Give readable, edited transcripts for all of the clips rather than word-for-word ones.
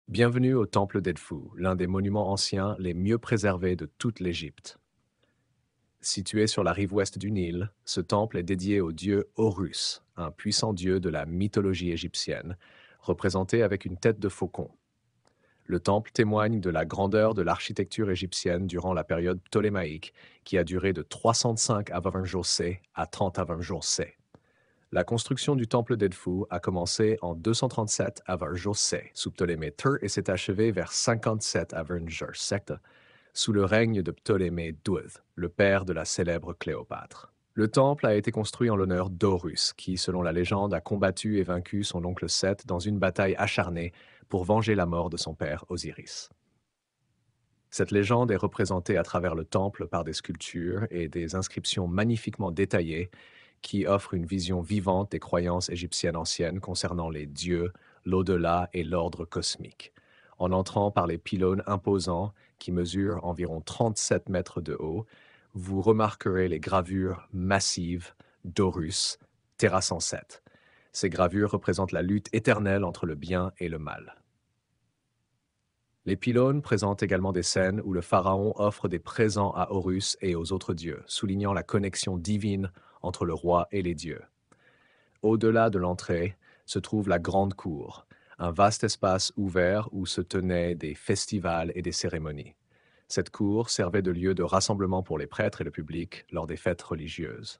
Bienvenue au temple d'Edfou, l'un des monuments anciens les mieux préservés de toute l'Égypte. Situé sur la rive ouest du Nil, ce temple est dédié au dieu Horus, un puissant dieu de la mythologie égyptienne, représenté avec une tête de faucon. Le temple témoigne de la grandeur de l'architecture égyptienne durant la période ptolémaïque, qui a duré de 305 avant jour C à 30 avant jour C. La construction du temple d'Edfou a commencé en 237 avant jour C sous Ptolémée III et s'est achevée vers 57 avant jour C sous le règne de Ptolémée XII, le père de la célèbre Cléopâtre. Le temple a été construit en l'honneur d'Horus, qui, selon la légende, a combattu et vaincu son oncle Seth dans une bataille acharnée pour venger la mort de son père Osiris. Cette légende est représentée à travers le temple par des sculptures et des inscriptions magnifiquement détaillées qui offrent une vision vivante des croyances égyptiennes anciennes concernant les dieux, l'au-delà et l'ordre cosmique. En entrant par les pylônes imposants qui mesurent environ 37 mètres de haut, vous remarquerez les gravures massives d'Horus, terrassant Seth. Ces gravures représentent la lutte éternelle entre le bien et le mal. Les pylônes présentent également des scènes où le pharaon offre des présents à Horus et aux autres dieux, soulignant la connexion divine entre le roi et les dieux. Au-delà de l'entrée se trouve la grande cour, un vaste espace ouvert où se tenaient des festivals et des cérémonies. Cette cour servait de lieu de rassemblement pour les prêtres et le public lors des fêtes religieuses.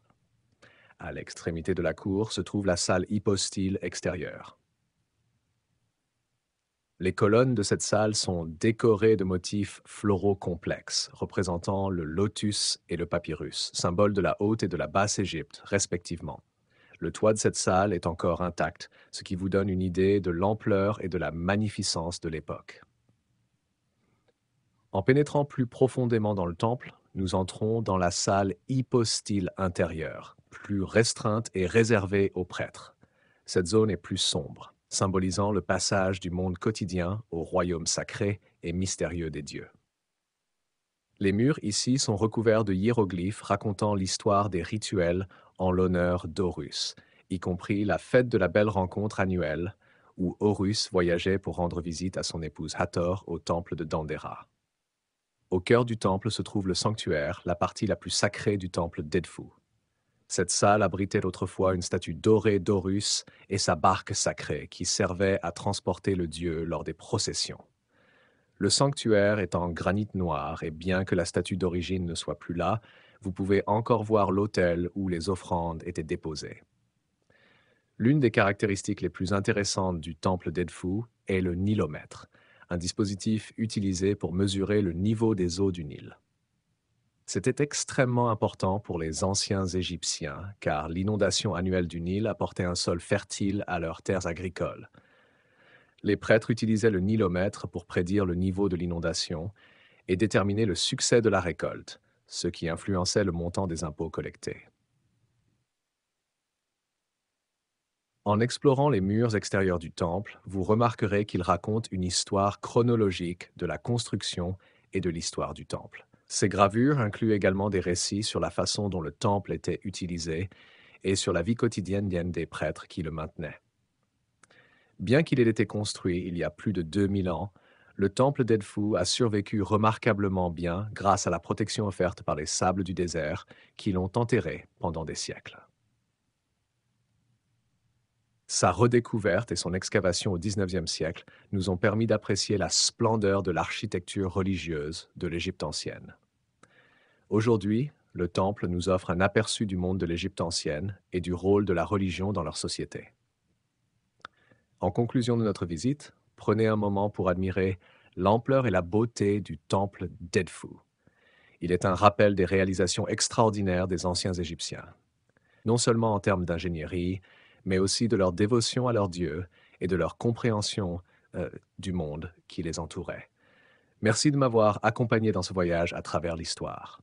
À l'extrémité de la cour se trouve la salle hypostyle extérieure. Les colonnes de cette salle sont décorées de motifs floraux complexes, représentant le lotus et le papyrus, symboles de la Haute et de la Basse Égypte, respectivement. Le toit de cette salle est encore intact, ce qui vous donne une idée de l'ampleur et de la magnificence de l'époque. En pénétrant plus profondément dans le temple, nous entrons dans la salle hypostyle intérieure, plus restreinte et réservée aux prêtres. Cette zone est plus sombre, symbolisant le passage du monde quotidien au royaume sacré et mystérieux des dieux. Les murs ici sont recouverts de hiéroglyphes racontant l'histoire des rituels en l'honneur d'Horus, y compris la fête de la belle rencontre annuelle, où Horus voyageait pour rendre visite à son épouse Hathor au temple de Dendera. Au cœur du temple se trouve le sanctuaire, la partie la plus sacrée du temple d'Edfou. Cette salle abritait autrefois une statue dorée d'Horus et sa barque sacrée qui servait à transporter le dieu lors des processions. Le sanctuaire est en granit noir et bien que la statue d'origine ne soit plus là, vous pouvez encore voir l'autel où les offrandes étaient déposées. L'une des caractéristiques les plus intéressantes du temple d'Edfou est le nilomètre, un dispositif utilisé pour mesurer le niveau des eaux du Nil. C'était extrêmement important pour les anciens Égyptiens, car l'inondation annuelle du Nil apportait un sol fertile à leurs terres agricoles. Les prêtres utilisaient le nilomètre pour prédire le niveau de l'inondation et déterminer le succès de la récolte, ce qui influençait le montant des impôts collectés. En explorant les murs extérieurs du temple, vous remarquerez qu'ils racontent une histoire chronologique de la construction et de l'histoire du temple. Ces gravures incluent également des récits sur la façon dont le temple était utilisé et sur la vie quotidienne des prêtres qui le maintenaient. Bien qu'il ait été construit il y a plus de 2000 ans, le temple d'Edfou a survécu remarquablement bien grâce à la protection offerte par les sables du désert qui l'ont enterré pendant des siècles. Sa redécouverte et son excavation au XIXe siècle nous ont permis d'apprécier la splendeur de l'architecture religieuse de l'Égypte ancienne. Aujourd'hui, le temple nous offre un aperçu du monde de l'Égypte ancienne et du rôle de la religion dans leur société. En conclusion de notre visite, prenez un moment pour admirer l'ampleur et la beauté du temple d'Edfou. Il est un rappel des réalisations extraordinaires des anciens Égyptiens, non seulement en termes d'ingénierie, mais aussi de leur dévotion à leur Dieu et de leur compréhension du monde qui les entourait. Merci de m'avoir accompagné dans ce voyage à travers l'histoire.